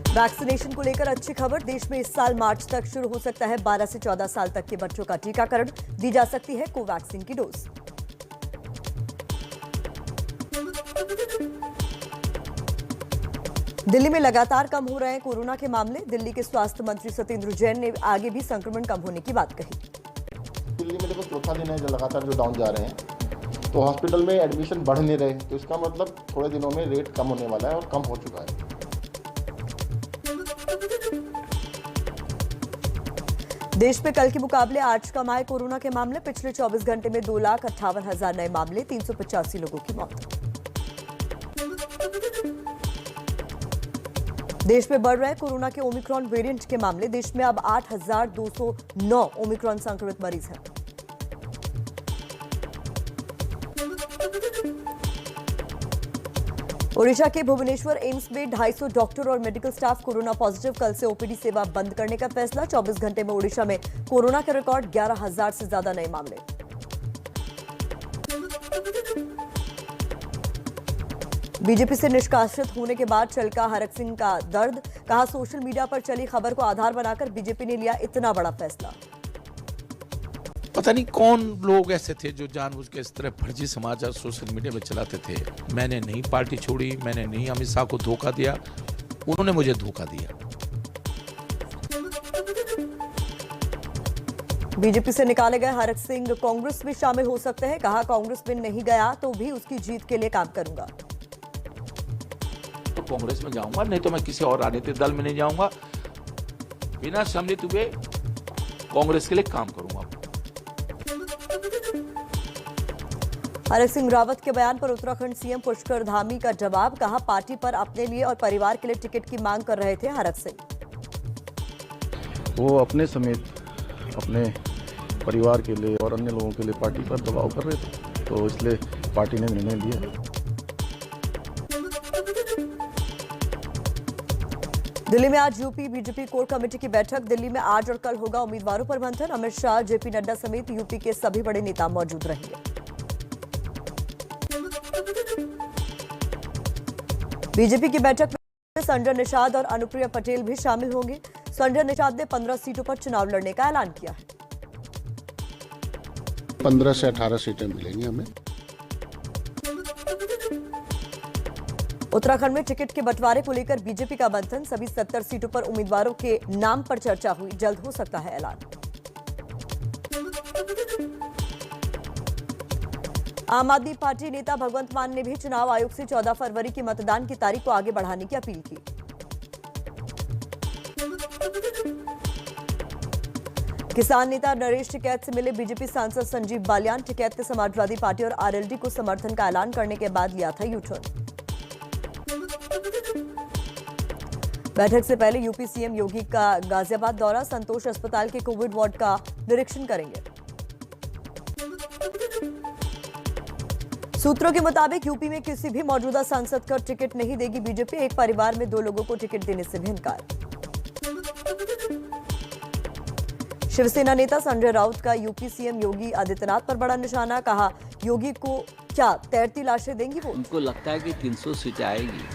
Vaccination को लेकर अच्छी खबर। देश में इस साल मार्च तक शुरू हो सकता है 12 से 14 साल तक के बच्चों का टीकाकरण। दी जा सकती है कोवैक्सीन की डोज। दिल्ली में लगातार कम हो रहे हैं कोरोना के मामले। दिल्ली के स्वास्थ्य मंत्री सत्येंद्र जैन ने आगे भी संक्रमण कम होने की बात कही। दिल्ली में देखो चौथा दिन है जो लगातार जो डाउन जा रहे हैं, तो हॉस्पिटल में एडमिशन बढ़ नहीं रहे, तो इसका मतलब थोड़े दिनों में रेट कम होने वाला है और कम हो चुका है। देश में कल के मुकाबले आज कम आए कोरोना के मामले। पिछले 24 घंटे में 2,58,000 नए मामले, 385 लोगों की मौत। देश में बढ़ रहे कोरोना के ओमिक्रॉन वेरिएंट के मामले। देश में अब 8,209 ओमिक्रॉन संक्रमित मरीज हैं। ओडिशा के भुवनेश्वर एम्स में 250 डॉक्टर और मेडिकल स्टाफ कोरोना पॉजिटिव। कल से ओपीडी सेवा बंद करने का फैसला। 24 घंटे में ओडिशा में कोरोना का रिकॉर्ड 11,000 से ज्यादा नए मामले। बीजेपी से निष्कासित होने के बाद छलका हरक सिंह का दर्द। कहा, सोशल मीडिया पर चली खबर को आधार बनाकर बीजेपी ने लिया इतना बड़ा फैसला। पता नहीं कौन लोग ऐसे थे जो जानबूझ के इस तरह फर्जी समाचार सोशल मीडिया में चलाते थे। मैंने नहीं पार्टी छोड़ी, मैंने नहीं अमित शाह को धोखा दिया, उन्होंने मुझे धोखा दिया। बीजेपी से निकाले गए हरक सिंह कांग्रेस में शामिल हो सकते हैं। कहा, कांग्रेस में नहीं गया तो भी उसकी जीत के लिए काम करूंगा। तो कांग्रेस में जाऊंगा, नहीं तो मैं किसी और राजनीतिक दल में नहीं जाऊंगा। बिना सम्मिलित हुए कांग्रेस के लिए काम करूंगा। हरक सिंह रावत के बयान पर उत्तराखंड सीएम पुष्कर धामी का जवाब। कहा, पार्टी पर अपने लिए और परिवार के लिए टिकट की मांग कर रहे थे हरक सिंह। वो अपने समेत अपने परिवार के लिए और अन्य लोगों के लिए पार्टी पर दबाव कर रहे थे, तो इसलिए पार्टी ने निर्णय लिया। दिल्ली में आज यूपी बीजेपी कोर कमेटी की बैठक। दिल्ली में आज और कल होगा उम्मीदवारों पर मंथन। अमित शाह, जेपी नड्डा समेत यूपी के सभी बड़े नेता मौजूद रहेंगे। बीजेपी की बैठक में संजय निषाद और अनुप्रिया पटेल भी शामिल होंगे। संजय निषाद ने 15 सीटों पर चुनाव लड़ने का ऐलान किया है। 15 से 18 सीटें मिलेंगी हमें। उत्तराखंड में टिकट के बंटवारे को लेकर बीजेपी का मंथन। सभी 70 सीटों पर उम्मीदवारों के नाम पर चर्चा हुई। जल्द हो सकता है ऐलान। आम आदमी पार्टी नेता भगवंत मान ने भी चुनाव आयोग से 14 फरवरी की मतदान की तारीख को आगे बढ़ाने की अपील की। किसान नेता नरेश टिकैत से मिले बीजेपी सांसद संजीव बालियान। टिकैत ने समाजवादी पार्टी और आरएलडी को समर्थन का ऐलान करने के बाद लिया था यूटर्न। बैठक से पहले यूपी सीएम योगी का गाजियाबाद दौरा। संतोष अस्पताल के कोविड वार्ड का निरीक्षण करेंगे। सूत्रों के मुताबिक यूपी में किसी भी मौजूदा सांसद को टिकट नहीं देगी बीजेपी। एक परिवार में 2 लोगों को टिकट देने से भी इनकार। शिवसेना नेता संजय राउत का यूपी सीएम योगी आदित्यनाथ पर बड़ा निशाना। कहा, योगी को क्या तैरती लाशें देंगी वो? उनको लगता है कि 300 सीटें आएगी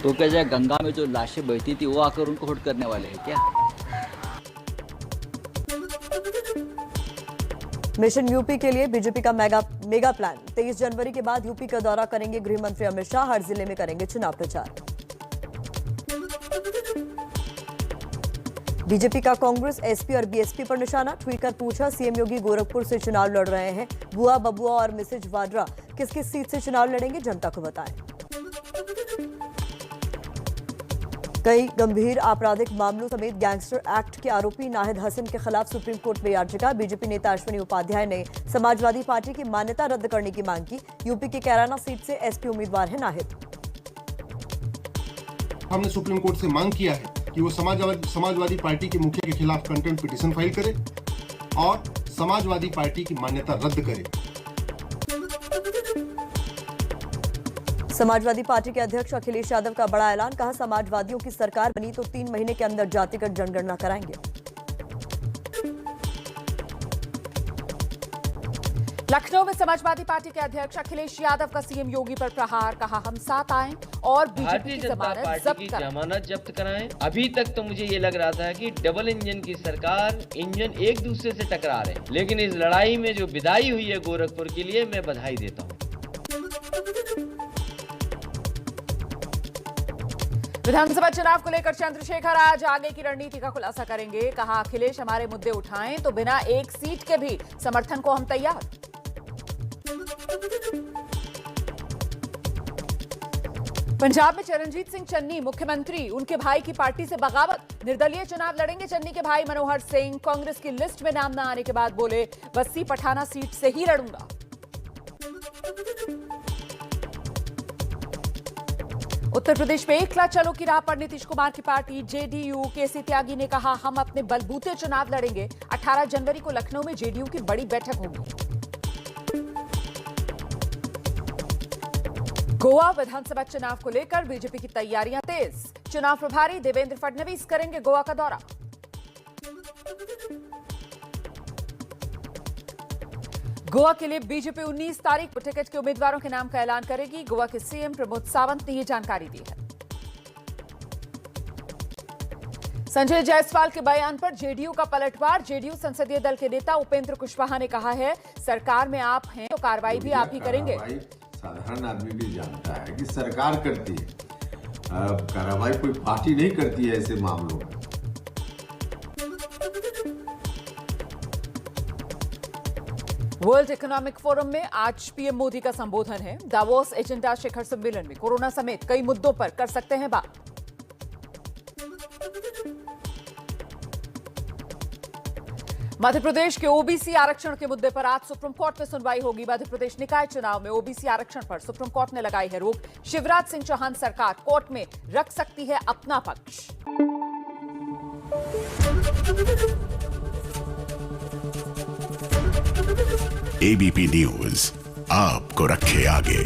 तो क्या जाए, गंगा में जो लाशें बहती थी वो आकर उनको हुट करने वाले हैं क्या? मिशन यूपी के लिए बीजेपी का मेगा प्लान। 23 जनवरी के बाद यूपी का दौरा करेंगे गृह मंत्री अमित शाह। हर जिले में करेंगे चुनाव प्रचार। बीजेपी का कांग्रेस, एसपी और बीएसपी पर निशाना। ट्वीट कर पूछा, सीएम योगी गोरखपुर से चुनाव लड़ रहे हैं। बुआ, बबुआ और मिसेज वाड्रा किस किस सीट से चुनाव लड़ेंगे, जनता को बताएं। कई गंभीर आपराधिक मामलों समेत गैंगस्टर एक्ट के आरोपी नाहिद हसन के खिलाफ सुप्रीम कोर्ट में याचिका। बीजेपी नेता अश्विनी उपाध्याय ने समाजवादी पार्टी की मान्यता रद्द करने की मांग की। यूपी के कैराना सीट से एसपी उम्मीदवार है नाहिद। हमने सुप्रीम कोर्ट से मांग किया है कि वो समाजवादी पार्टी के मुखिया के खिलाफ कंटेम्प्ट पिटीशन फाइल करे और समाजवादी पार्टी की मान्यता रद्द करे। समाजवादी पार्टी के अध्यक्ष अखिलेश यादव का बड़ा ऐलान। कहा, समाजवादियों की सरकार बनी तो 3 महीने के अंदर जातिगत जनगणना कराएंगे। लखनऊ में समाजवादी पार्टी के अध्यक्ष अखिलेश यादव का सीएम योगी पर प्रहार, कहा हम साथ आए और भारतीय जनता पार्टी की जमानत जब्त कराएं। अभी तक तो मुझे ये लग रहा था कि डबल इंजन की सरकार, इंजन एक दूसरे से टकरा रहे हैं, लेकिन इस लड़ाई में जो विदाई हुई है गोरखपुर के लिए, मैं बधाई देता हूँ। विधानसभा चुनाव को लेकर चंद्रशेखर आज आगे की रणनीति का खुलासा करेंगे, कहा अखिलेश हमारे मुद्दे उठाएं तो बिना एक सीट के भी समर्थन को हम तैयार। पंजाब में चरणजीत सिंह चन्नी मुख्यमंत्री, उनके भाई की पार्टी से बगावत, निर्दलीय चुनाव लड़ेंगे चन्नी के भाई मनोहर सिंह। कांग्रेस की लिस्ट में नाम न आने के बाद बोले बस्सी पठाना सीट से ही लड़ूंगा। उत्तर प्रदेश में एकला चलो की राह पर नीतीश कुमार की पार्टी जेडीयू, केसी त्यागी ने कहा हम अपने बलबूते चुनाव लड़ेंगे। 18 जनवरी को लखनऊ में जेडीयू की बड़ी बैठक होगी। गोवा विधानसभा चुनाव को लेकर बीजेपी की तैयारियां तेज, चुनाव प्रभारी देवेंद्र फडणवीस करेंगे गोवा का दौरा। गोवा के लिए बीजेपी 19 तारीख को टिकट के उम्मीदवारों के नाम का ऐलान करेगी। गोवा के सीएम प्रमोद सावंत ने यह जानकारी दी है। संजय जायसवाल के बयान पर जेडीयू का पलटवार, जेडीयू संसदीय दल के नेता उपेंद्र कुशवाहा ने कहा है सरकार में आप हैं तो कार्रवाई भी आप ही करेंगे। साधारण आदमी भी जानता है कि सरकार करती है, कार्रवाई कोई पार्टी नहीं करती है ऐसे मामलों में। वर्ल्ड इकोनॉमिक फोरम में आज पीएम मोदी का संबोधन है। दावोस एजेंडा शिखर सम्मेलन में कोरोना समेत कई मुद्दों पर कर सकते हैं बात। मध्य प्रदेश के ओबीसी आरक्षण के मुद्दे पर आज सुप्रीम कोर्ट में सुनवाई होगी। मध्य प्रदेश निकाय चुनाव में ओबीसी आरक्षण पर सुप्रीम कोर्ट ने लगाई है रोक। शिवराज सिंह चौहान सरकार कोर्ट में रख सकती है अपना पक्ष। एबीपी न्यूज आपको रखे आगे।